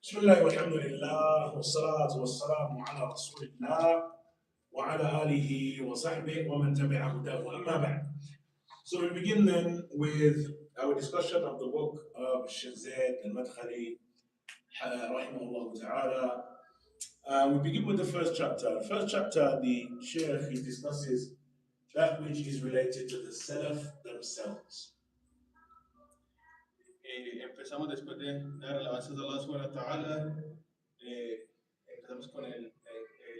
بسم الله والحمد لله والصلاة والسلام على رسول الله وعلى آله وصحبه ومن تبع هداه أما بعد. So we begin then with our discussion of the book of Sheikh Zaid al-Madkhali rahimahullah ta'ala. We begin with the first chapter. The first chapter, the Sheikh, he discusses that which is related to the Salaf themselves. Empezamos después de dar alabanzas a Allah subhanahu wa ta'ala. Empezamos con el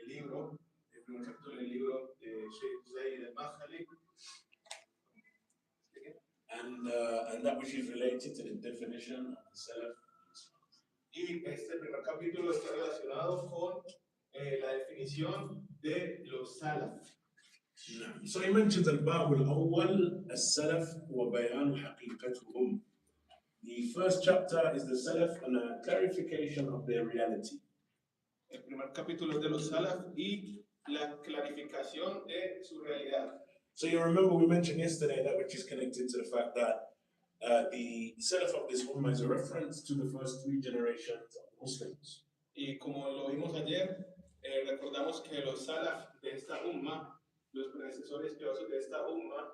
libro, el primer capítulo del libro de Sheikh Zaid al-Madkhali. And that which is related to the definition of the Salaf. Y este primer capítulo está relacionado con la definición de los salaf. So he mentions الباب الأول السلف وبيان حقيقتهم. The first chapter is the Salaf and a clarification of their reality. El primer capítulo es de los salaf y la clarificación de su realidad. So you remember we mentioned yesterday that which is connected to the fact that the Salaf of this Ummah is a reference to the first three generations of Muslims. Y como lo vimos ayer, recordamos que los salaf de esta umma, los predecesores piadosos de esta umma,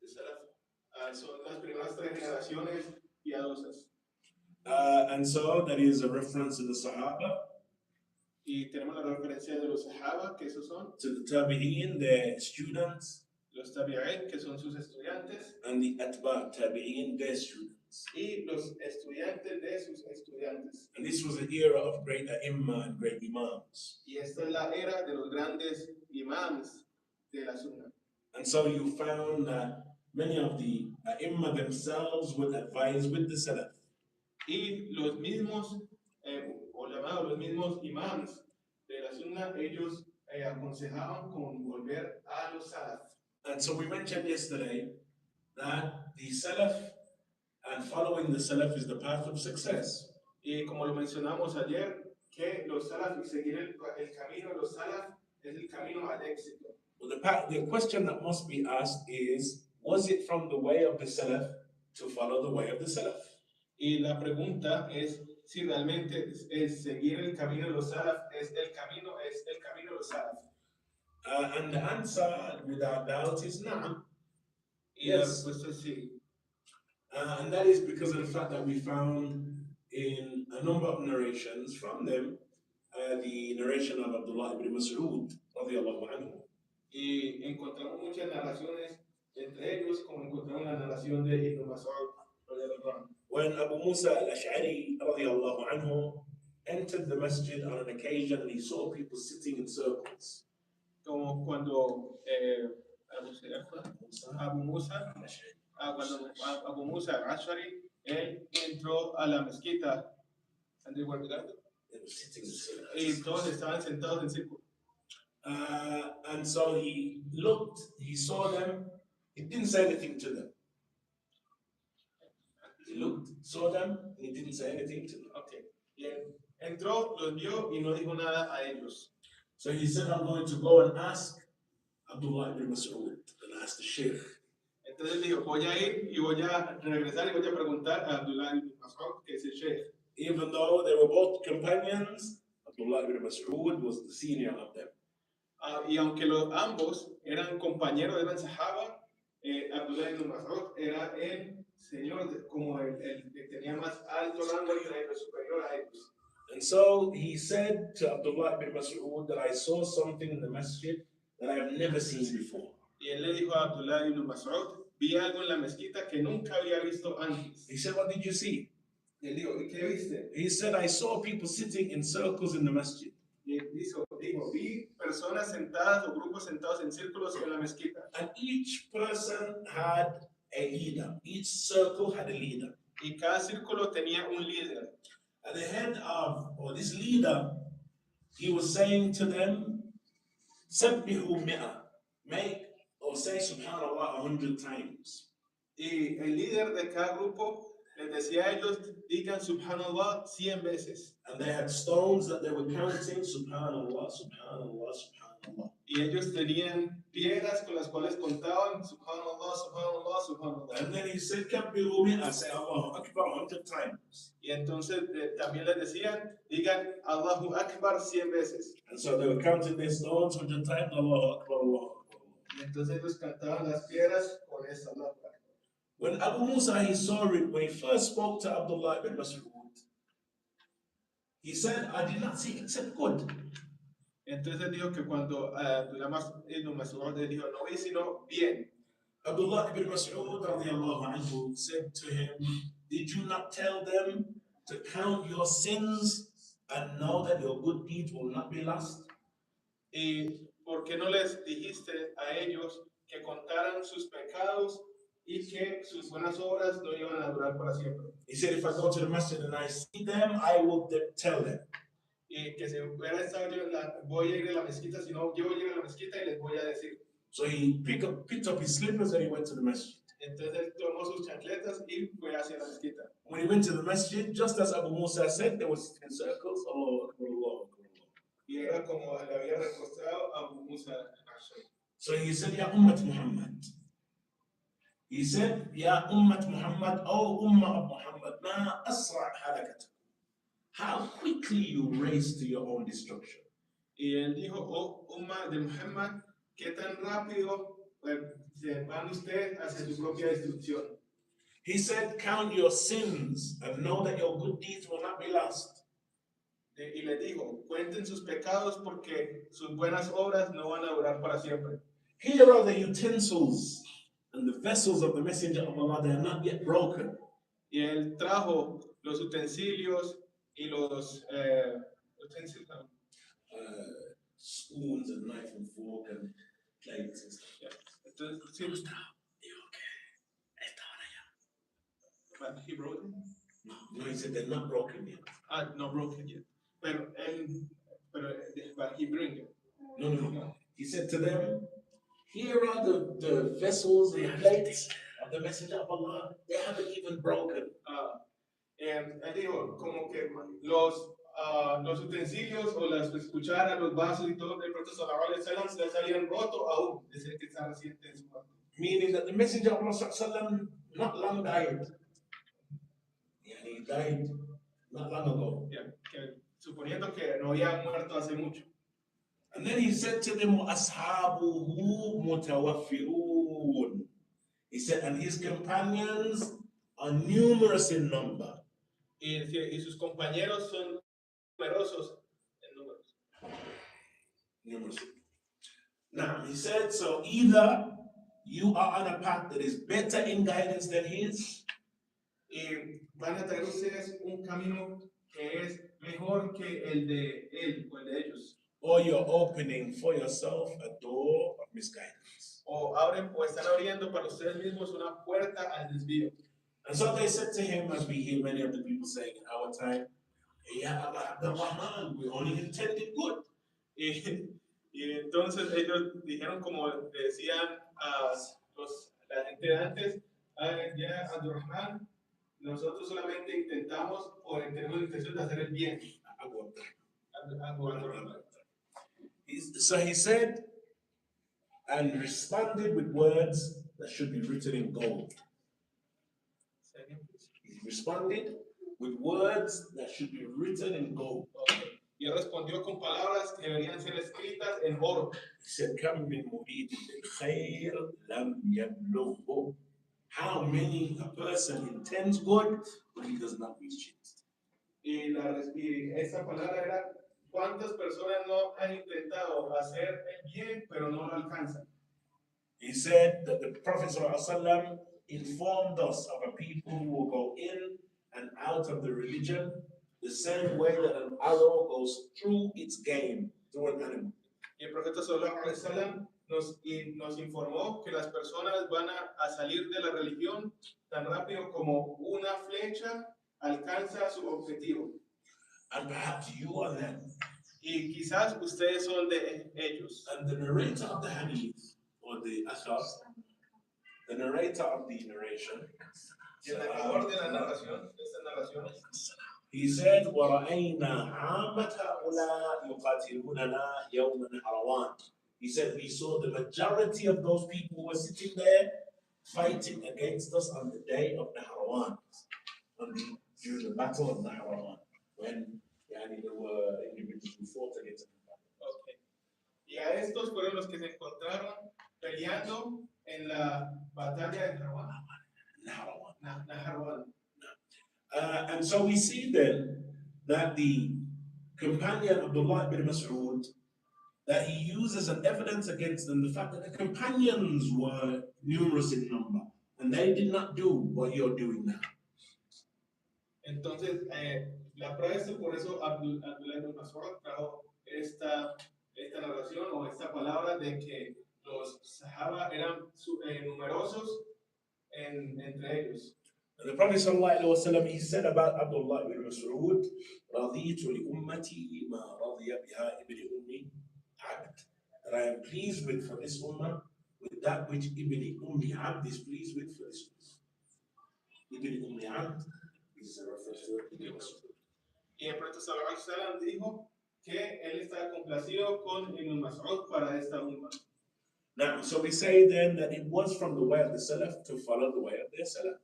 de salaf, son las primeras tres generaciones piadosas. And so that is a reference to the Sahaba, Y tenemos la referencia de los sahaba, que esos son to the Tabi'in, their students, los tabi'in, que son sus estudiantes, and the Atba' Tabi'in, their students. y los estudiantes de sus estudiantes. And this was an era of great Imam and great Imams. Y esta es la era de los grandes imams de la sunna. And so you found that many of the Imam themselves would advise with the Salaf. Y los mismos ulama, los mismos imams de la sunna, ellos aconsejaban con volver a los salaf. And so we mentioned yesterday that the Salaf and following the Salaf is the path of success. Y como lo mencionamos ayer, que los salaf y seguir el camino de los salaf es el camino al éxito. Well, the question that must be asked is, was it from the way of the Salaf to follow the way of the Salaf? Y la pregunta es si realmente es seguir el camino de los salaf es el camino de los salaf. And the answer, without doubt, is na'am. Y la respuesta es sí. And that is because of the fact that we found in a number of narrations from them the narration of Abdullah ibn Mas'ud radiyallahu anhu. Y encontramos muchas narraciones, entre ellos como encontramos la narración de Ibn Mas'ud radiyallahu anhu. When Abu Musa al-Ash'ari radiyallahu anhu entered the masjid on an occasion and he saw people sitting in circles. Como cuando Abu Musa al-Ash'ari, él entró a la mezquita y todos estaban sentados en círculo. And so he looked, he saw them, he didn't say anything to them. He looked, saw them, and he didn't say anything to them. Okay. Y él entró, los vio y no dijo nada a ellos. So he said, I'm going to go and ask Abdullah ibn Mas'ud, and ask the Sheikh. Entonces dijo, voy a ir y voy a regresar y voy a preguntar a Abdullah ibn Mas'ud, que es el Sheikh. Even though they were both companions, Abdullah ibn Mas'ud was the senior of them. Y aunque ambos eran compañeros, eran sahaba, Abdullah ibn Mas'ud era el señor, como el que tenía más alto rango entre ellos, superior a ellos. And so he said to Abdullah ibn Mas'ud that I saw something in the masjid that I have never seen before. Y él le dijo a Abdullah ibn Mas'ud, vi algo en la mezquita que nunca había visto antes. He said, what did you see? Y él dijo, ¿y qué viste? He said, I saw people sitting in circles in the masjid. Y él dijo, vi personas sentadas o grupos sentados en círculos en la mezquita. And each person had a leader. Each circle had a leader. Y cada círculo tenía un líder. At the head of, or this leader, he was saying to them, Sabbihu mi'a, make or say Subhanallah 100 times. Y el líder de cada grupo les decía a ellos, digan Subhanallah 100 veces. And they had stones that they were counting, Subhanallah, Subhanallah, Subhanallah. Y ellos tenían piedras con las cuales contaban Subhanallah, Subhanallah, Subhanallah. And then he said, كبروا 100, say Allahu Akbar 100 times. Y entonces también les decían, digan Allahu Akbar 100 veces. And so they were counting their stones 100 times, Allahu Akbar, Allahu Akbar. Y entonces ellos cantaban las piedras con esta Allahu Akbar. When Abu Musa, he saw it, when he first spoke to Abdullah ibn Mas'ud, he said, I did not see except good. Entonces dijo que cuando Ibn Mas'ud le dijo, no vi sino bien. Abdullah ibn Mas'ud radiallahu anhu said to him, did you not tell them to count your sins and know that your good deeds will not be lost? ¿Y por qué no les dijiste a ellos que contaran sus pecados y que sus buenas obras no iban a durar para siempre? He said, if I go to the masjid and I see them, I will tell them. Y que si hubiera estado yo voy a ir a la mezquita, si no, yo voy a ir a la mezquita y les voy a decir. So he picked up his slippers and he went to the masjid. Entonces él tomó sus chancletas y fue hacia la mezquita. When he went to the masjid, just as Abu Musa said, there was 10 circles. Allahu Akbar, Allahu Akbar, Allahu Akbar. Y era como le había recostado a Abu Musa. So he said, Ya Ummat Muhammad. He said, Ya Ummat Muhammad, O Ummah of Muhammad, ma asra' halakatakum. How quickly you race to your own destruction. Y él dijo, oh Ummah de Muhammad, qué tan rápido se van ustedes hacia su propia destrucción. He said, count your sins and know that your good deeds will not be lost. Y le dijo, cuenten sus pecados porque sus buenas obras no van a durar para siempre. Here are the utensils and the vessels of the Messenger of Allah, they are not yet broken. Y él trajo los utensilios y los utensilios, Spoons and knife and fork and plates and stuff. yeah. Entonces, sí, but he broke them? No, he said they're not broken yet. No broken yet. But he bring it. No. He said to them, here are the vessels and the plates of the Messenger of Allah. They haven't even broken. Él dijo, como que los utensilios o las cucharas, los vasos y todo del profeta sallallahu alaihi wasallam les habían roto aún desde que está reciente en su cuerpo. Meaning that the Messenger of Allah sallallahu alaihi wasallam not long died. Yeah, he died not long ago. Yeah, suponiendo que no había muerto hace mucho. And then he said to them, Ashabuhu mutawaffirun. He said, and his companions are numerous in number. Y sus compañeros son numerosos en números. Numerous. Now, he said, so either you are on a path that is better in guidance than his, y van a traer ustedes un camino que es mejor que el de él o el de ellos. or you're opening for yourself a door of misguidance. O están abriendo para ustedes mismos una puerta al desvío. And so they said to him, as we hear many of the people saying in our time, Ya Aba Abdurrahman, we only intended good. Y entonces ellos dijeron, como decían la gente de antes, ya Abdurrahman, nosotros solamente intentamos o tenemos la intención de hacer el bien. So he said, and responded with words that should be written in gold. He responded with words that should be written in gold. Y él respondió con palabras que deberían ser escritas en oro. He said, "Kam min muridin lil khair lam yablughu." How many a person intends good, but he does not reach it. Y esa palabra era, ¿cuántas personas no han intentado hacer el bien, pero no lo alcanzan? He said that the Prophet ﷺ informed us of a people who will go in and out of the religion the same way that an arrow goes through its game, through an animal. Y el profeta sallallahu alaihi wasallam nos informó que las personas van a salir de la religión tan rápido como una flecha alcanza su objetivo. And perhaps you are them. Y quizás ustedes son de ellos. And the narrator of the hadith, or the ashar, the narrator of the narration, Y el narrador de la narración, de estas narraciones, He said, وَرَأَيْنَا عَامَّةَ هَؤُلَاء يُقَاتِلُونَنَا يَوْمَ نَهْرَوَانَ. He said, we saw the majority of those people who were sitting there fighting against us on the day of Nahrawan, during the battle of Nahrawan, when there were individuals who fought against them. Okay. Y a estos fueron los que se encontraron peleando en la batalla de Nahrawan. And so we see then that the companion Abdullah ibn Mas'ud, that he uses an evidence against them, the fact that the companions were numerous in number, and they did not do what you're doing now. Entonces, la prueba es por eso Abdullah ibn Mas'ud trajo esta narración o esta palabra de que los Sahaba eran numerosos entre ellos. And the Prophet ﷺ, he said about Abdullah ibn Mas'ud, رَضِيتُ لِأُمَّتِي مَا رَضِيَ بِهَا ibn Ummi Abd. That I am pleased with for this ummah, with that which Ibn Ummi Abd is pleased with for this ummah. Ibn Ummi Abd is a reference to Ibn Mas'ud. Y el Profeta sallallahu alaihi wasallam dijo que él está complacido con Ibn Mas'ud para esta ummah. Now, so we say then that it was from the way of the Salaf to follow the way of their Salaf.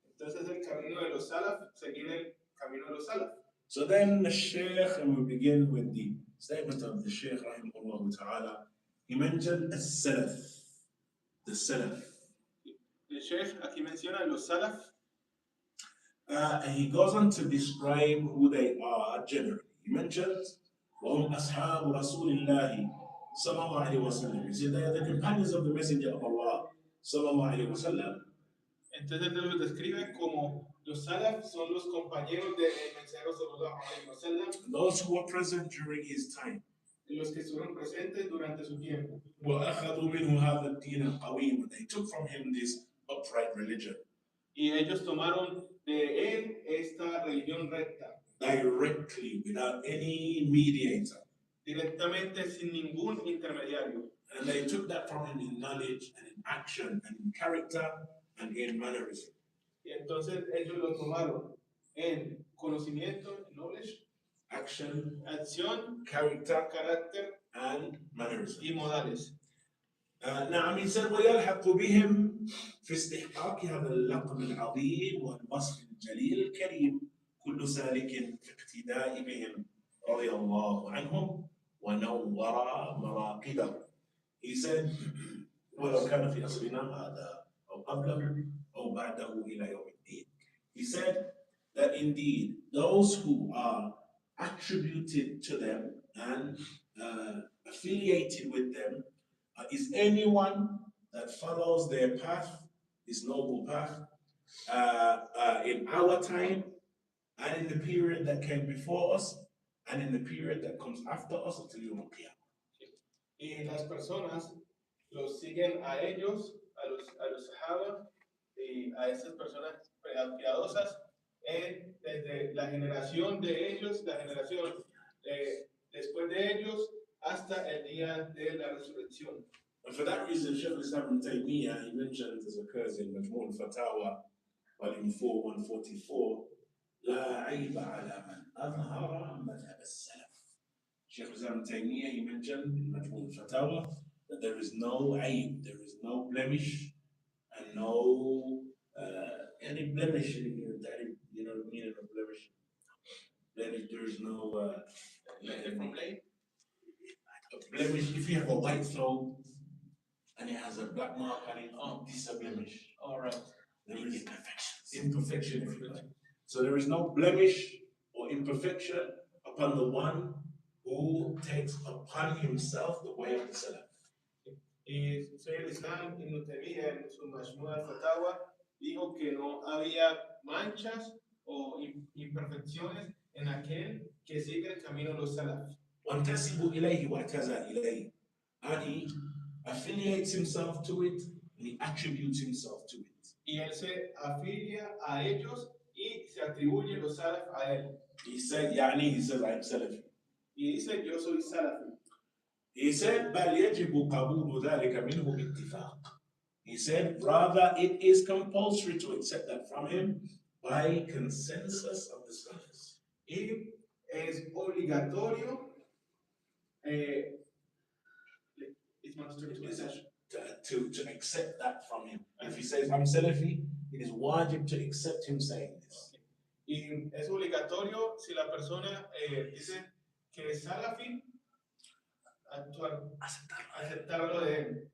Entonces el camino de los Salaf, seguir el camino de los Salaf. So then the Shaykh, and we begin with the statement of the Shaykh rahimahullah ta'ala. He mentioned as-Salaf, the Salaf. El Shaykh aquí menciona los Salaf. And he goes on to describe who they are generally. He mentions وَهُمْ أَصْحَابُ رَسُولِ اللَّهِ صلى الله عليه وسلم. He said they are the companions of the Messenger of Allah صلى الله عليه وسلم. Entonces él los describe como los Salaf son los compañeros del mensajero sallallahu alaihi wasallam. Those who were present during his time. Los que estuvieron presentes durante su tiempo. وَأَخَذُوا مِنْهُ هَذَا الدِّينَ الْقَوِيمَ. They took from him this upright religion. Y ellos tomaron de él esta religión recta. Directly, without any mediator. Directamente sin ningún intermediario. And they took that from him in knowledge and in action and in character and in mannerism. Y entonces ellos lo tomaron en conocimiento, knowledge, action, acción, character, carácter and mannerism. y modales. نعم he said ويلحق بهم في استحقاق هذا اللقب العظيم والوصف الجليل الكريم كل سالك في اقتداء بهم رضي الله عنهم ونور مراقده. He said ولو كان في أصلنا هذا أو قبله أو بعده إلى يوم الدين. He said that indeed those who are attributed to them and affiliated with them is anyone that follows their path, this noble path, in our time and in the period that came before us and in the period that comes after us until Yom Qiyamah. Y las personas los siguen a ellos, a los Sahaba y a esas personas piadosas desde la generación de ellos, la generación después de ellos, hasta el día de la resurrección. And for that reason, Shaykh al-Islam ibn Taymiyyah, he mentioned, as occurs in Majmu' al-Fatawa, volume 4, 144, لا عيب على من أظهر مذهب السلف. Shaykh al-Islam ibn Taymiyyah, he mentioned in Majmu' al-Fatawa that there is no aib, there is no blemish, and no any blemish, you know the meaning of blemish. Blemish, there is no blemish. If you have a white throat and it has a black mark on it, this is a blemish. All right. There is imperfection, if you like. So there is no blemish or imperfection upon the one who takes upon himself the way of the Salaf. Y Shaykh al-Islam ibn Taymiyyah en su Majmu' al-Fatawa dijo que no había manchas o imperfecciones en aquel que sigue el camino de los Salaf. وَانْتَسِبُ إِلَيْهِ وَاعْتَزَى إِلَيْهِ. And he affiliates himself to it and he attributes himself to it. Y él se afilia a ellos y se atribuye los Salaf a él. He said, he says, I'm Salafi. Y dice, yo soy Salafi. He said, بَلْ يَجِبُ قَبُولُ ذَلِكَ مِنْهُ بِاتِّفَاقٍ. He said, rather, it is compulsory to accept that from him by consensus of the scholars. Y es obligatorio, it's mandatory to accept. To accept that from him. If he says, I'm Salafi, it is wajib to accept him saying this. Y es obligatorio si la persona dice que es salafi, aceptarlo de él.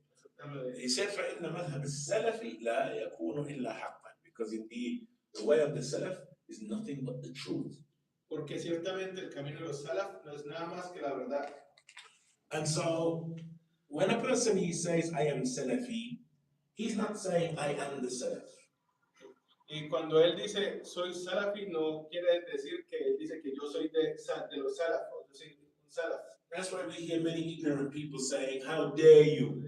He said, فإن مذهب السلفي لا يكون إلا حقا. Because indeed, the way of the Salaf is nothing but the truth. Porque ciertamente el camino de los salaf no es nada más que la verdad. And so, when a person he says, I am Salafi, he's not saying, I am the Salaf. Y cuando él dice soy salafi, no quiere decir que él dice que yo soy de los salaf, o yo soy un salaf. That's why we hear many ignorant people saying, how dare you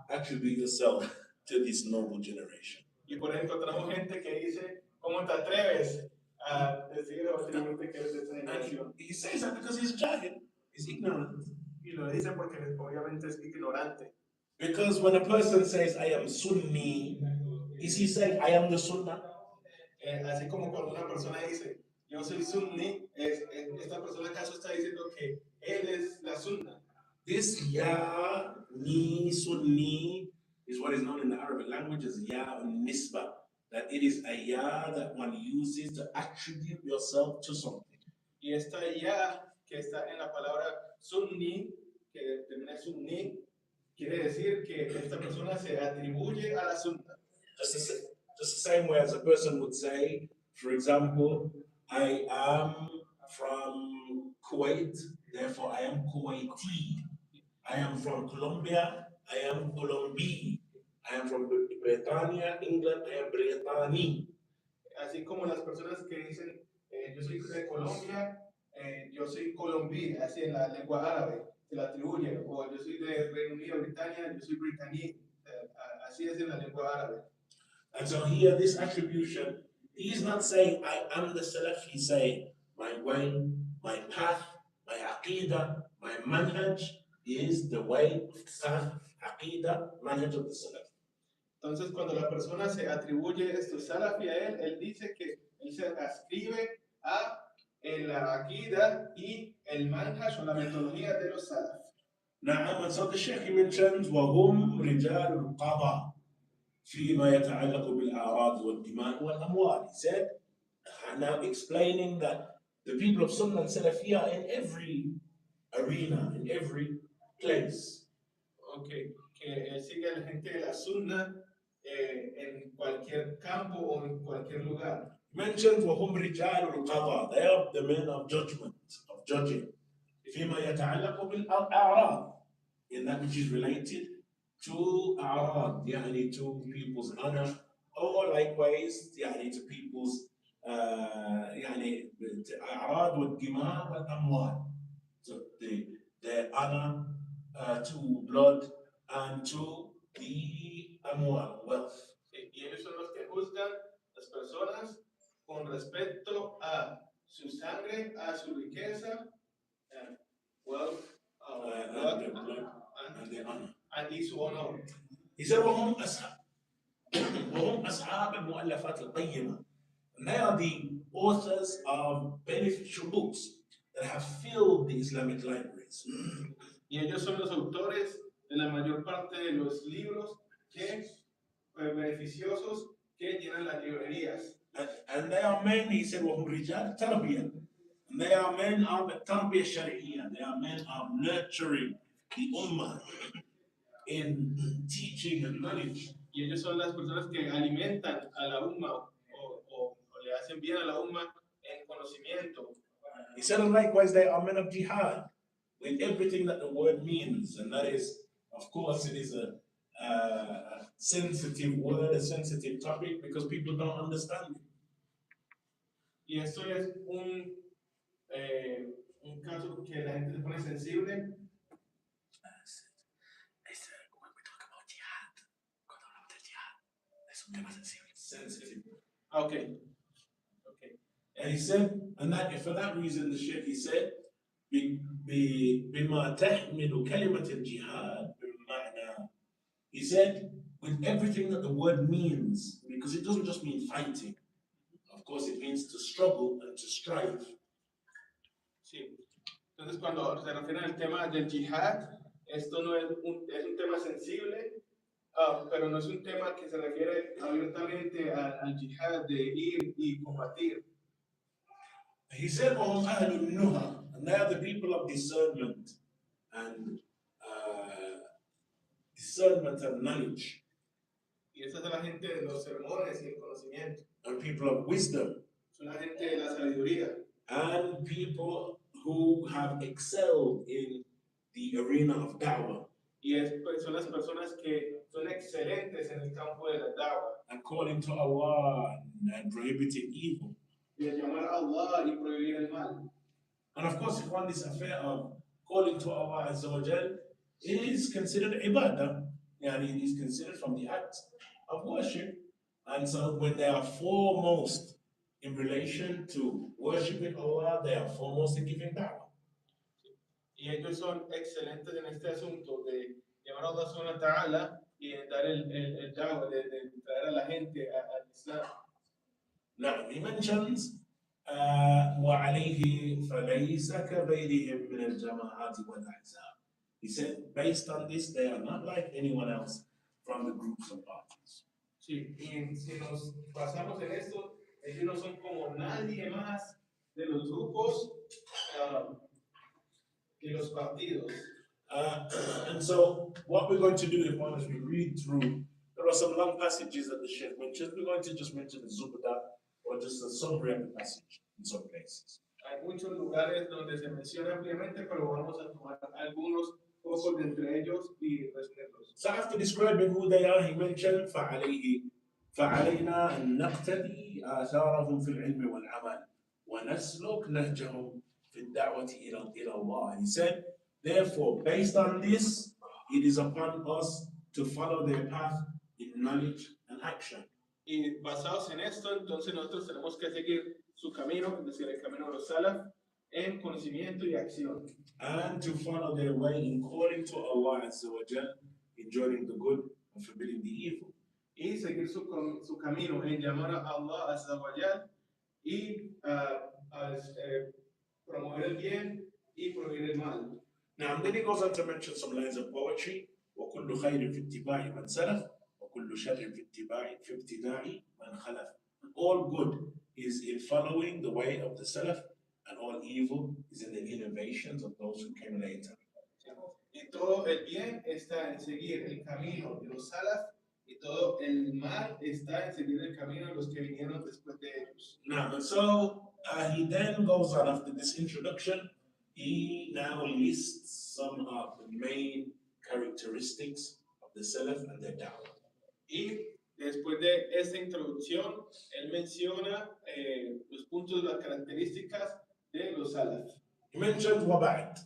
attribute yourself to this noble generation. Y por ejemplo, encontramos gente que dice, ¿cómo te atreves a decir o atribuirte que eres de esta generación? He says that because he's jahil, he's ignorant. Y lo dice porque obviamente es ignorante. Because when a person says, I am Sunni, is he saying, I am the Sunnah? Así como cuando una persona dice, yo soy sunni, esta persona acaso está diciendo que él es la sunna. This ya, ni, Sunni is what is known in the Arabic language as ya nisba. That it is a ya that one uses to attribute yourself to something. Y esta ya que está en la palabra sunni, que termina sunni, quiere decir que esta persona se atribuye a la sunna. Just the same way as a person would say, for example, I am from Kuwait, therefore I am Kuwaiti. I am from Colombia, I am Colombi. I am from Britannia, England, I am Britanni. Así como las personas que dicen, yo soy de Colombia, yo soy colombí, así en la lengua árabe, se la atribuye, o yo soy de Reino Unido, Britannia, yo soy britaní, así es en la lengua árabe. And so here, this attribution, he is not saying, I am the Salaf, he's saying, my way, my path, my aqidah, my manhaj is the way of the Salaf, aqidah, manhaj of the Salaf. Entonces, cuando la persona se atribuye esto salafi a él dice que él se ascribe a la aqidah y el manhaj o la metodología de los salaf. نعم, and so the Sheikh mentions, وهم رجال القضاء فيما يتعلق بالأعراض والدماء والأموال. He said, now explaining that the people of Sunnah and Salafiyah are in every arena, in every place. Okay, que él sigue a la gente de la Sunna en cualquier campo o en cualquier lugar. Mentions وهم رجال القضاء. They are the men of judgment, of judging. فيما يتعلق بالأعراض, in that which is related to أعراض, يعني to people's honor, or likewise يعني to people's يعني أعراض والدماء والأموال. So their honor to blood and to the amwal, wealth. Y ellos son los que juzgan las personas con respecto a su sangre, a su riqueza, wealth, blood, and the honor. and su honor. He said, وهم أصحاب المؤلفات القيمة. And they are the authors of beneficial books that have filled the Islamic libraries. Y ellos son los autores de la mayor parte de los libros que beneficiosos que llenan las librerías. And they are men, he said, وهم رجال تربية. And they are men of التربية الشرعية. They are men of nurturing the ummah in teaching and knowledge. Y ellos son las personas que alimentan a la umma o le hacen bien a la umma en conocimiento. He said, and likewise, they are men of jihad, with everything that the word means. And that is, of course, it is a sensitive word, a sensitive topic, because people don't understand it. Y esto es un caso que la gente se pone sensible. When we talk about jihad, cuando hablamos de jihad, es un tema sensitive. Okay. And he said, and that for that reason, the Sheikh, he said, بما تحمل كلمة الجهاد بمعنى. He said, with everything that the word means, because it doesn't just mean fighting. Of course, it means to struggle and to strive. Sí. Entonces, cuando se refiere al tema del yihad, esto no es un tema sensible, pero no es un tema que se refiere abiertamente al yihad de ir y combatir. He said, وهم أهل النهى, and they are the people of discernment and knowledge, Y esa es la gente de los sermones y el conocimiento. and people of wisdom, Son la gente de la sabiduría. and people who have excelled in the arena of da'wah Y son las personas que son excelentes en el campo de la da'wah. and calling to Allah and prohibiting evil. Y de llamar a Allah y prohibir el mal. And of course, if one this affair of calling to Allah Azza wa Jal is considered ibadah, and it is considered from the act of worship. And so when they are foremost in relation to worshiping Allah, they are foremost in giving da'wah. Y ellos son excelentes en este asunto de llamar a Allah subhanahu wa ta'ala y de dar el da'wah, de traer a la gente al Islam. Now, he mentions وعليه فليس كغيرهم من الجماعات والأحزاب. He said, based on this, they are not like anyone else from the groups and parties. Sí, y si nos basamos en esto, ellos no son como nadie más de los grupos y los partidos. And so, what we're going to do, as we read through, there are some long passages that the Sheikh mentioned. We're going to just mention the Zubda or just a summary of the passage in some places. Hay muchos lugares donde se menciona ampliamente, pero vamos a tomar algunos pocos de entre ellos y resumirlos. So after describing who they are, he mentioned فعلينا أن نقتدي آثارهم في العلم والعمل ونسلك نهجهم في الدعوة إلى الله. He said, therefore, based on this, it is upon us to follow their path in knowledge and action. Y basados en esto, entonces nosotros tenemos que seguir su camino, es decir, el camino de los salaf, en conocimiento y acción. And to follow their way in calling to Allah Azza wa Jal, enjoining the good and forbidding the evil. Y seguir su camino en llamar a Allah Azza wa Jal y promover el bien y prohibir el mal. Now, and then he goes on to mention some lines of poetry. وكل خير في اتباع من سلف وكل شر في ابتداع من خلف. All good is in following the way of the Salaf, and all evil is in the innovations of those who came later. Y todo el bien está en seguir el camino de los salaf, y todo el mal está en seguir el camino de los que vinieron después de ellos. Now, and so he then goes on after this introduction. He now lists some of the main characteristics of the Salaf and their da'wah. Y después de esta introducción, él menciona los puntos, las características de los salaf. He mentions وبعد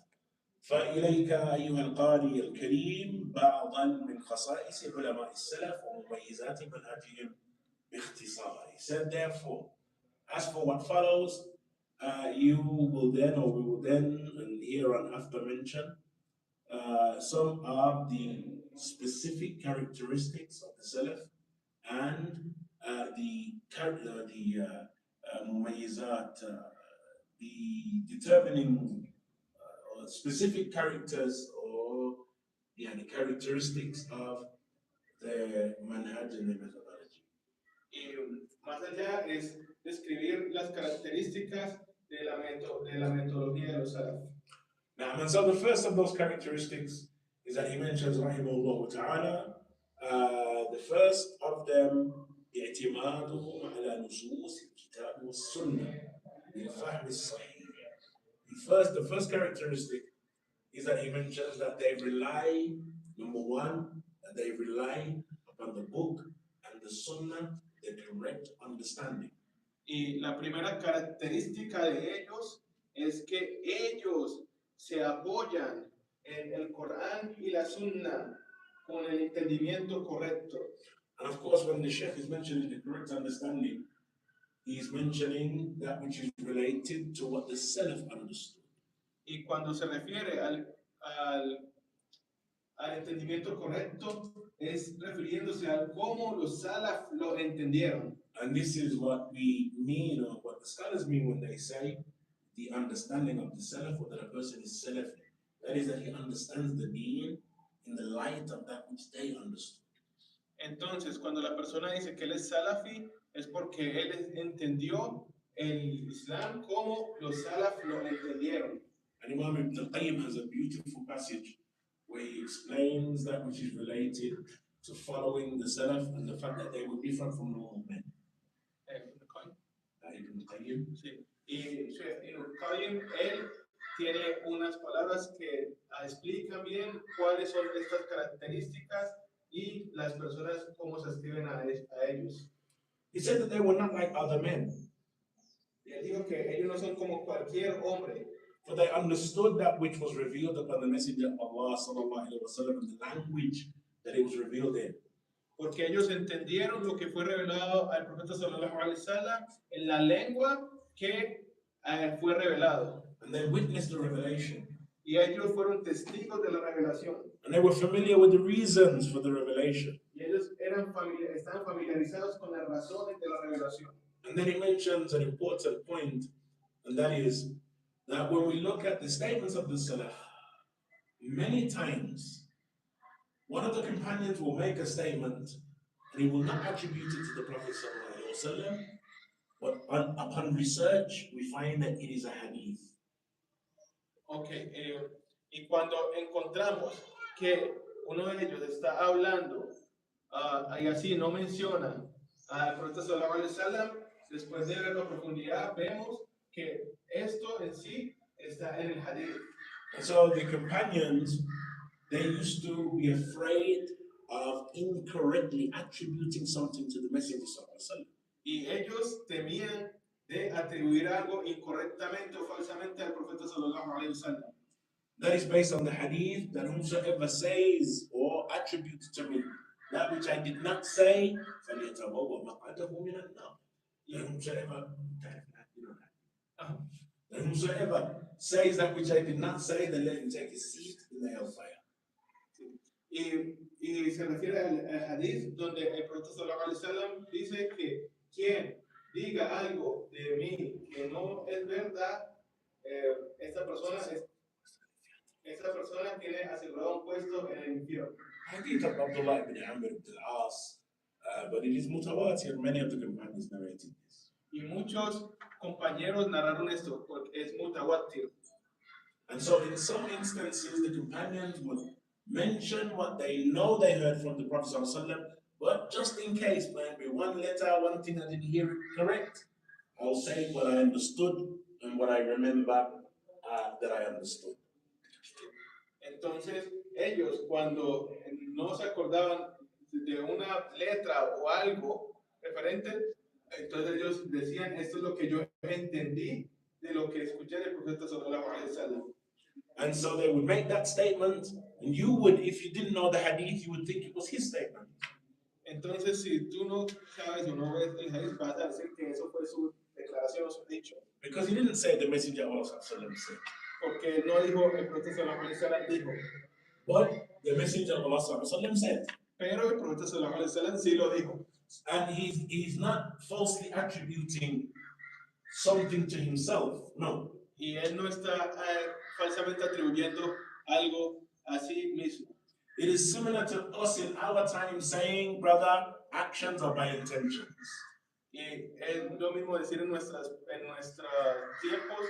فإليك أيها القارئ الكريم بعضا من خصائص علماء السلف ومميزات منهجهم باختصار. He said, therefore, as for what follows, you will then, or we will then, and here and after mention some of the specific characteristics of the Salaf and the مميزات, the determining specific characters or the characteristics of the manhaj and the methodology. Y más allá es describir las características de la metodología de los salaf. Now, and so the first of those characteristics is that he mentions, rahimahullah ta'ala, the first of them, اعتمادهم على نصوص الكتاب والسنة للفهم الصحيح. The first characteristic is that he mentions that they rely, number one, that they rely upon the book and the sunnah, the correct understanding. Y la primera característica de ellos es que ellos se apoyan en el Corán y la Sunna con el entendimiento correcto. And of course, when the Sheikh is mentioning the correct understanding, he is mentioning that which is related to what the Salaf understood. Y cuando se refiere al entendimiento correcto, es refiriéndose a cómo los salaf lo entendieron. And this is what we mean, or what the scholars mean when they say the understanding of the Salaf, or that a person is Salafi. That is, that he understands the deen in the light of that which they understood. Entonces, cuando la persona dice que él es salafi, es porque él entendió el Islam como los salaf lo entendieron. And Imam Ibn al-Qayyim has a beautiful passage where he explains that which is related to following the Salaf and the fact that they were different from normal men. Ibn al-Qayyim. Sí. Y Ibn al-Qayyim, él tiene unas palabras que explican bien cuáles son estas características y las personas cómo se escriben a ellos. He said that they were not like other men. Y él dijo que ellos no son como cualquier hombre. For they understood that which was revealed upon the Messenger of Allah sallallahu alaihi wasallam in the language that it was revealed in. Porque ellos entendieron lo que fue revelado al profeta sallallahu alaihi wasallam en la lengua que fue revelado. And they witnessed the revelation. Y ellos fueron testigos de la revelación. And they were familiar with the reasons for the revelation. Y ellos estaban familiarizados con las razones de la revelación. And then he mentions an important point, and that is that when we look at the statements of the Salaf, many times one of the companions will make a statement and he will not attribute it to the Prophet ﷺ, but upon research we find that it is a hadith. Okay, y cuando encontramos que uno de ellos está hablando y así no menciona al Profeta sallallahu alaihi wasallam, después de verlo a profundidad vemos que esto en sí está en el hadith. And so the companions, they used to be afraid of incorrectly attributing something to the Messenger sallallahu alaihi wasallam. Y ellos temían de atribuir algo incorrectamente o falsamente al Profeta sallallahu alaihi wasallam. That is based on the hadith that whosoever says or attributes to me that which I did not say, فَلْيَتَبَوَّأْ مَقْعَدَهُ مِنَ النَّارِ. And whosoever says that which I did not say, then let him take his seat in the hellfire. Y se refiere al hadith donde el Profeta sallallahu alaihi wasallam dice que quien diga algo de mí que no es verdad, esta persona tiene asegurado un puesto en el infierno. Hadith of Abdullah ibn Amr ibn al-As, but it is mutawatir. Many of the companions narrated this. Y muchos compañeros narraron esto porque es mutawatir. And so in some instances, the companions would mention what they know they heard from the Prophet ﷺ, but just in case, maybe one letter, one thing I didn't hear it correct, I'll say what I understood and what I remember that I understood. Entonces, ellos cuando no se acordaban de una letra o algo referente, entonces ellos decían, esto es lo que yo entendí de lo que escuché del profeta sallallahu alaihi wasallam. And so they would make that statement, and you would, if you didn't know the hadith, you would think it was his statement. Entonces, si tú no sabes o no ves el hadith, vas a decir que eso fue su declaración o su dicho. Because he didn't say the Messenger of Allah sallallahu said. Porque no dijo el profeta sallallahu alaihi wasallam dijo. But the Messenger of Allah sallallahu said. Pero el profeta sallallahu alaihi wasallam sí lo dijo. And he's not falsely attributing something to himself, no. Y él no está falsamente atribuyendo algo a sí mismo. It is similar to us in our time saying, brother, actions are by intentions. Y es lo mismo decir en nuestros tiempos,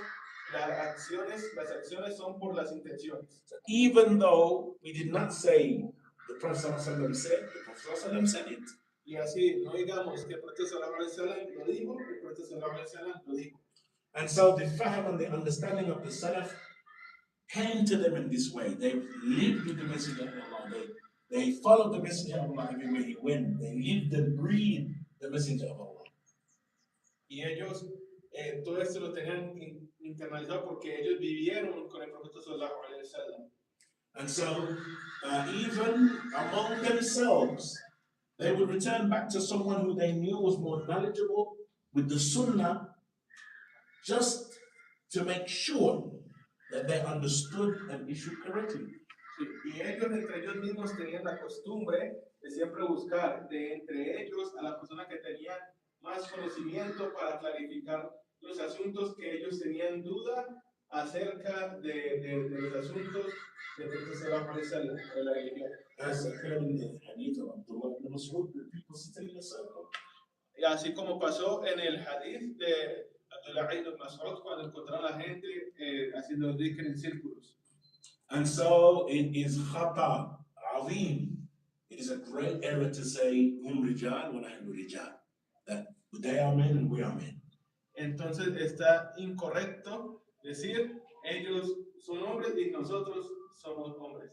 las acciones son por las intenciones. So even though we did not say the Prophet ﷺ said, the Prophet ﷺ said it. Y así, no digamos que el Profeta sallallahu alaihi wasallam lo dijo, el Profeta sallallahu alaihi wasallam lo dijo. And so the fahm and the understanding of the Salaf came to them in this way. They lived with the Messenger of Allah. They followed the Messenger of Allah everywhere he went. They lived and breathed the Messenger of Allah. Y ellos todo esto lo tenían internalizado porque ellos vivieron con el Profeta sallallahu alaihi wasallam. And so even among themselves, they would return back to someone who they knew was more knowledgeable with the Sunnah, just to make sure that they understood an issue correctly. Sí, y ellos entre ellos mismos tenían la costumbre de siempre buscar de entre ellos a la persona que tenía más conocimiento para clarificar los asuntos que ellos tenían duda acerca de los asuntos del profeta sallallahu alaihi wasallam, de la religión. As occurred in the hadith of Abdullah ibn Mas'ud, the people sitting in a circle. Y así como pasó en el hadith de Abdullah ibn Mas'ud cuando encontraron a la gente haciendo dhikr en círculos. And so it is khata, azim. It is a great error to say, hum rijal wa nahnu rijal. That they are men and we are men. Entonces está incorrecto decir ellos son hombres y nosotros somos hombres.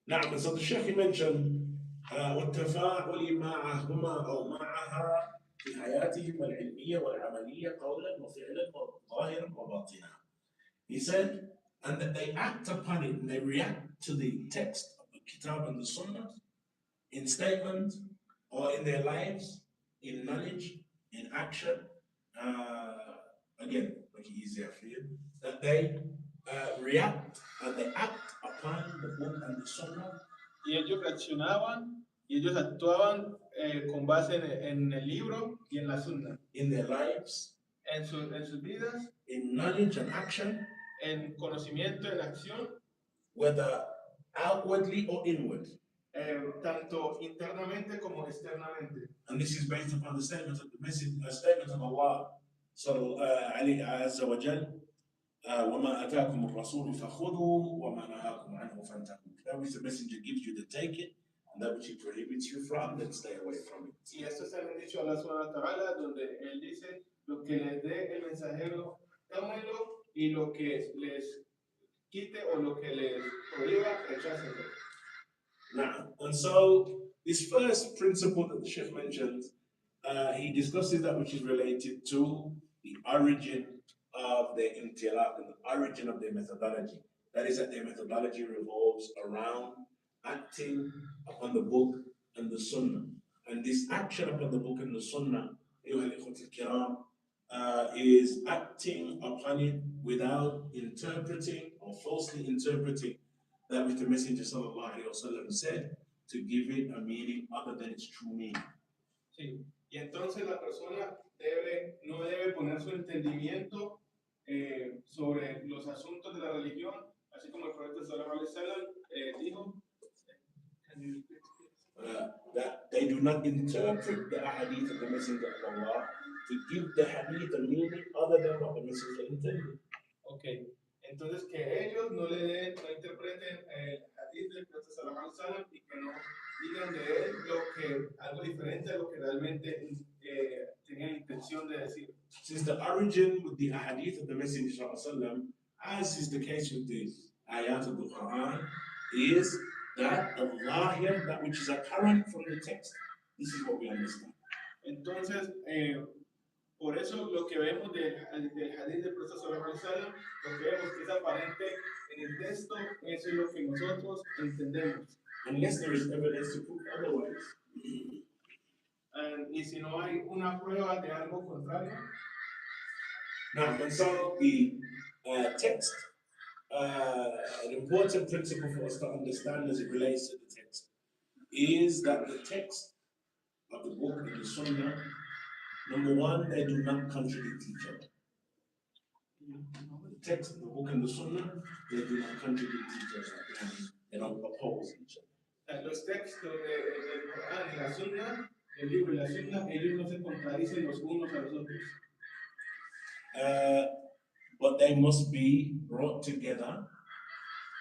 نعم, and so the Sheikh mentioned والتفاعل معهما أو معها في حياتهم العلمية والعملية قولا وفعلا وظاهرا وباطنا. He said, and that they act upon it and they react to the text of the Kitab and the Sunnah in statement or in their lives, in knowledge, in action. Again, make it easier for you, that they react and they act upon the book and the Sunnah. Y ellos reaccionaban y ellos actuaban con base en el libro y en la sunna. In their lives, en sus vidas, in knowledge and action, en conocimiento, en acción, whether outwardly or inward. Tanto internamente como externamente. And this is based upon the statement of the message, statement of Allah, عليه عز وجل, وما أتاكم الرسول فخذوا وما نهاكم عنه فانتهوا. That which the messenger gives you to take it, and that which he prohibits you from, then stay away from it. Y esto se le ha dicho a Allah subhanahu wa ta'ala, donde él dice, lo que les dé el mensajero, tómenlo, y lo que les quite o lo que les prohíba, rechácenlo. Now, and so this first principle that the Sheikh mentioned, he discusses that which is related to the origin of their intilaq and the origin of their methodology. That is, that their methodology revolves around acting upon the book and the sunnah. And this action upon the book and the sunnah, is acting upon it without interpreting or falsely interpreting that which the Messenger sallallahu alaihi wasallam said, to give it a meaning other than its true meaning. Sí. Y entonces la persona no debe poner su entendimiento sobre los asuntos de la religión, así como el profeta sallallahu alaihi wasallam dijo. That they do not interpret the hadith of the Messenger of Allah to give the hadith a meaning other than what the Messenger intended. Okay. Entonces que ellos no interpreten el hadith del profeta sallallahu alaihi wasallam y que no digan de él algo diferente a lo que realmente tenían intención de decir. Since the origin with the hadith of the Messenger sallallahu alaihi wasallam, as is the case with the ayat of the Quran, is that of Zahir, that which is apparent from the text. This is what we understand. Entonces, por eso lo que vemos del hadith del profeta sallallahu alaihi wasallam, lo que vemos que es aparente en el texto, eso es lo que nosotros entendemos. Unless there is evidence to prove otherwise. Y si no hay una prueba de algo contrario. Now, and so the text, an important principle for us to understand as it relates to the text, is that the text of the book and the Sunnah, number one, they do not contradict each other. The text of the book and the Sunnah, they do not contradict each other. They don't oppose each other. Los textos del Corán y la Sunna, el libro y la Sunna, ellos no se contradicen los unos a los otros. But they must be brought together.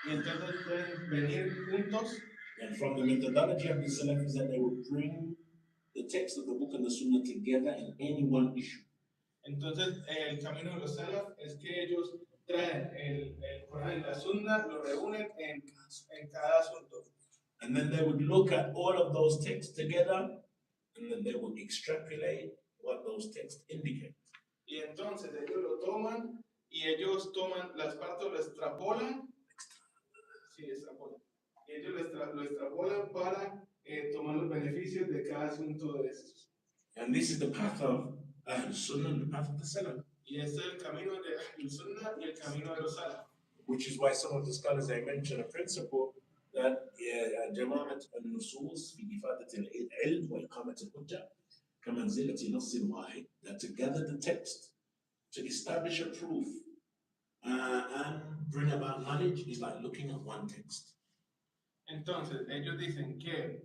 Y entonces pueden venir juntos. And from the methodology of the Salaf is that they will bring the text of the book and the Sunnah together in any one issue. Entonces el camino de los Salaf es que ellos traen el Corán y la Sunna, lo reúnen en cada asunto. And then they would look at all of those texts together, and then they would extrapolate what those texts indicate. Y entonces ellos lo toman y ellos toman las partes, lo extrapolan. Sí, extrapolan. Y ellos lo extrapolan para tomar los beneficios de cada asunto de estos. And this is the path of Ahl Sunnah and the path of the Salaf. Y este es el camino de Ahl Sunnah y el camino de los Salaf. Which is why some of the scholars they mention a principle that جماعة النصوص في إفادة العلم وإقامة الحجة كمنزلة نص واحد, that to gather the text to establish a proof and bring about knowledge is like looking at one text. Entonces, ellos dicen que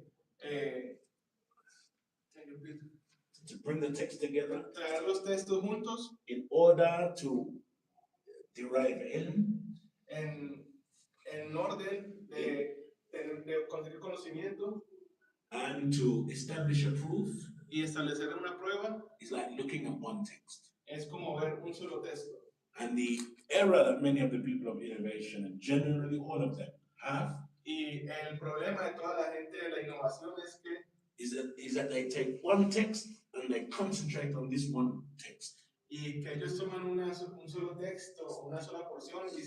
To bring the text together traer los textos juntos in order to derive ilm, en orden de conseguir conocimiento and to establish a proof y establecer una prueba, is like looking at one text. es como ver un solo texto. And the error that many of the people of innovation, and generally all of them, have Y el problema de toda la gente de la innovación es que is that they take one text and they concentrate on this one text. y que ellos toman un solo texto, una sola porción y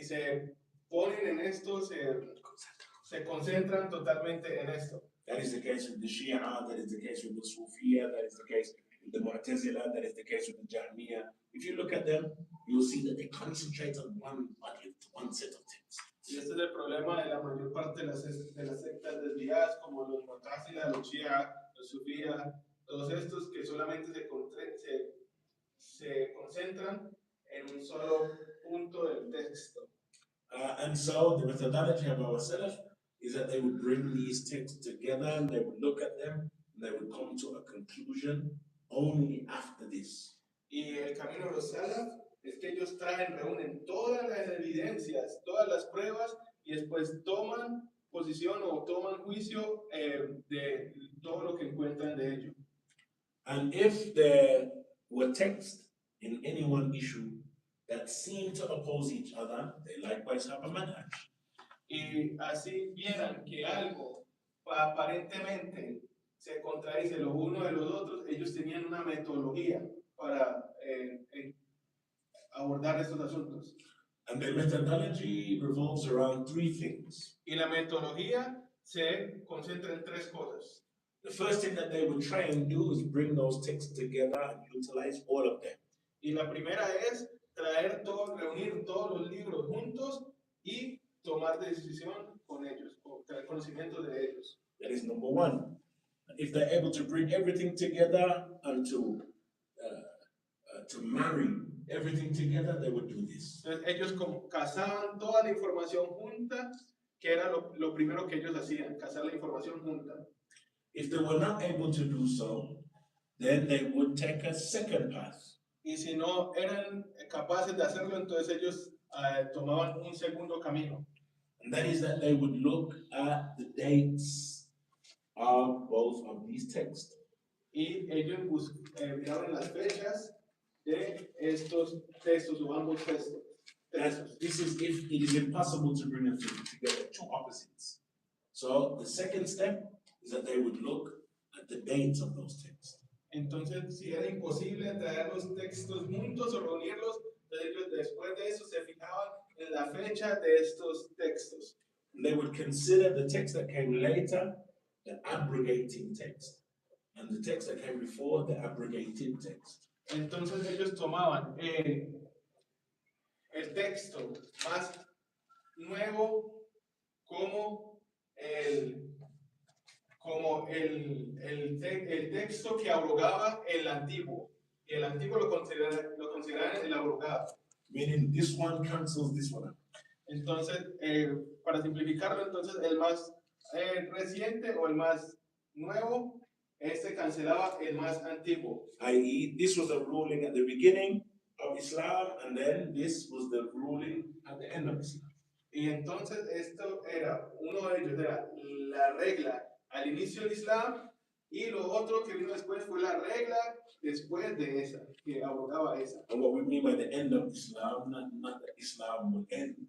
se ponen en esto, se concentran totalmente en esto. That is the case with the Shia, that is the case with the Sufiya, that is the case with the Mu'tazila, that is the case with the Jahmiya. If you look at them, you'll see that they concentrate on one set of texts. Y este es el problema de la mayor parte de las sectas desviadas, como los Mu'tazila, los Shia, los Sufiya, todos estos que solamente se concentran en un solo punto del texto. And so the methodology of our Salaf is that they would bring these texts together and they would look at them and they would come to a conclusion only after this. Y el camino de los Salaf es que ellos reúnen todas las evidencias, todas las pruebas y después toman posición o toman juicio de todo lo que encuentran de ello. And if there were texts in any one issue that seem to oppose each other, they likewise have a manhaj. Y así vieran que algo aparentemente se contradice los unos de los otros, ellos tenían una metodología para abordar estos asuntos. And the methodology revolves around three things. Y la metodología se concentra en tres cosas. The first thing that they would try and do is bring those texts together and utilize all of them. Y la primera es reunir todos los libros juntos y tomar decisión con ellos, o tener conocimiento de ellos. That is number one. If they're able to bring everything together and to marry everything together, they would do this. Entonces ellos como casaban toda la información junta, que era lo primero que ellos hacían, cazar la información junta. If they were not able to do so, then they would take a second path. Y si no eran capaces de hacerlo, entonces ellos tomaban un segundo camino. And that is that they would look at the dates of both of these texts. Y ellos miraban las fechas de estos textos o ambos textos. And this is if it is impossible to bring them together, two opposites. So the second step is that they would look at the dates of those texts. Entonces, si era imposible traer los textos juntos o reunirlos, ellos después de eso se fijaban en la fecha de estos textos. And they would consider the text that came later, the abrogating text, and the text that came before, the abrogated text. Entonces ellos tomaban el texto más nuevo como el texto que abrogaba el antiguo. Y el antiguo lo consideraban el abrogado. Meaning this one cancels this one out. Entonces, para simplificarlo, entonces el más reciente o el más nuevo, cancelaba el más antiguo. I.e., this was the ruling at the beginning of Islam, and then this was the ruling at the end of Islam. Y entonces uno de ellos era la regla al inicio del Islam, y lo otro que vino después fue la regla después de esa, que abrogaba esa. And what we mean by the end of Islam, not that Islam will end,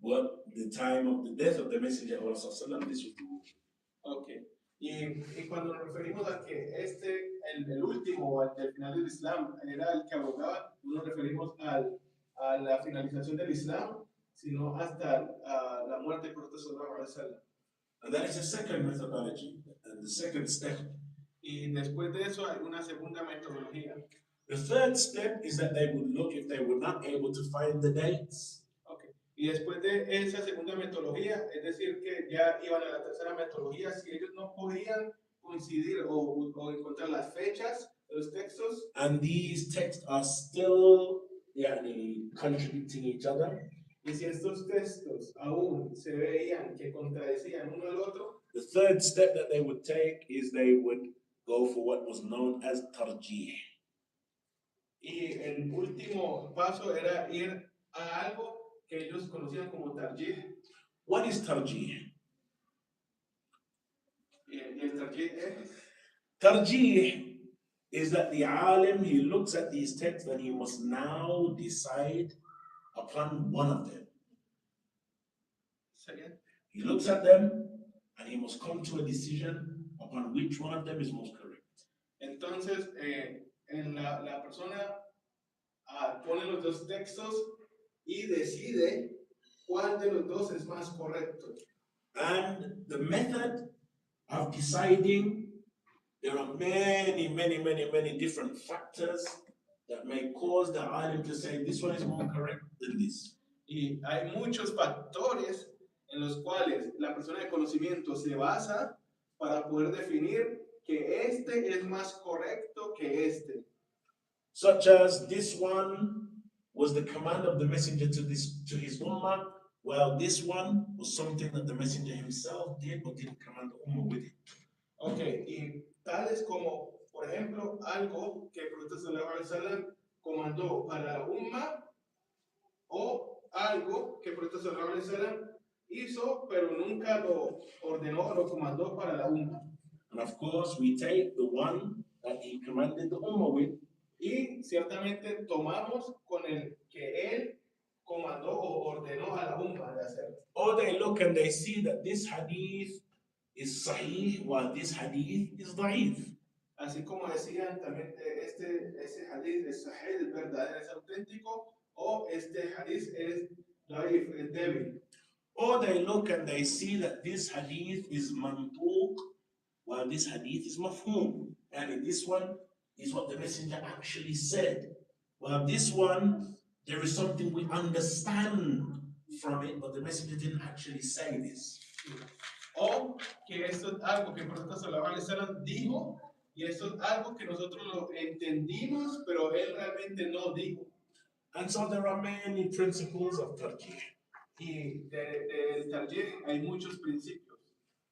but the time of the death of the Messenger of Allah, this was the rule. Okay. Y cuando nos referimos a que el último o el final del Islam era el que abrogaba, no nos referimos a la finalización del Islam, sino hasta la muerte del Profeta sallallahu alaihi wasallam. And that is the second methodology, and the second step. Y después de eso hay una segunda metodología. The third step is that they would look if they were not able to find the dates. Okay. Y después de esa segunda metodología, es decir, que ya iban a la tercera metodología, si ellos no podían coincidir o encontrar las fechas los textos, and these texts are still contradicting each other, y si estos textos aún se veían que contradecían uno al otro, the third step that they would take is they would go for what was known as tarjih. y el último paso era ir a algo que ellos conocían como tarjih. What is tarjih? Y el tarjih es Tarjih is that the alim, he looks at these texts and he must now decide upon one of them. ¿sería? He looks at them and he must come to a decision upon which one of them is most correct. Entonces, la persona pone los dos textos y decide cuál de los dos es más correcto. And the method of deciding, there are many different factors that may cause the alim to say this one is more correct than this. Y hay muchos factores en los cuales la persona de conocimiento se basa para poder definir que este es más correcto que este. Such as this one was the command of the messenger to his ummah, while this one was something that the messenger himself did but didn't command the ummah with it. Ok, y tales como, por ejemplo, algo que el profeta sallallahu alaihi wasallam comandó para la umma, o algo que el profeta sallallahu alaihi wasallam hizo, pero nunca lo ordenó o lo comandó para la umma. And of course, we take the one that he commanded the ummah with, Y ciertamente tomamos con el que él comandó o ordenó a la umma de hacer. or they look and they see that this hadith is sahih while this hadith is da'if. Así como decían también, ese hadith es sahih, es verdadero, es auténtico, o este hadith es daif, es débil. Or they look and they see that this hadith is mantuq while this hadith is mafhum. And this one is what the messenger actually said. While this one, there is something we understand from it, but the messenger didn't actually say this. O que esto es algo que el profeta sallallahu alaihi wasallam dijo, y esto es algo que nosotros lo entendimos, pero él realmente no dijo. And so there are many principles of tarjih. Y del tarjih hay muchos principios.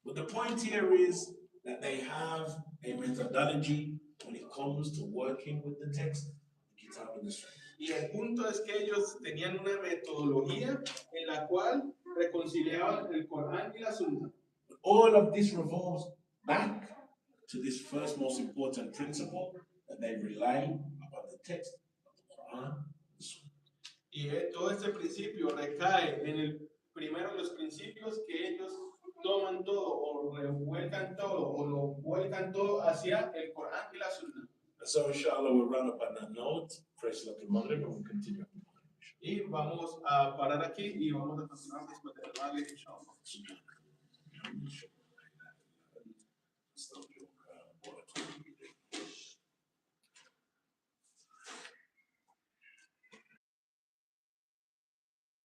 But the point here is that they have a methodology when it comes to working with the text, the kitab and the sunnah. Y el punto es que ellos tenían una metodología en la cual reconciliaban el Corán y la Sunna. All of this revolves back to this first most important principle that they rely upon the text of the Quran and the Sunnah. Y todo este principio recae en el primero de los principios que ellos toman todo o revuelcan todo o lo vuelcan todo hacia el Corán y la Sunna. And so inshallah we'll run up on that note, pray Salatul Maghrib, and we'll continue. Y vamos a parar aquí y vamos a continuar después de la inshallah.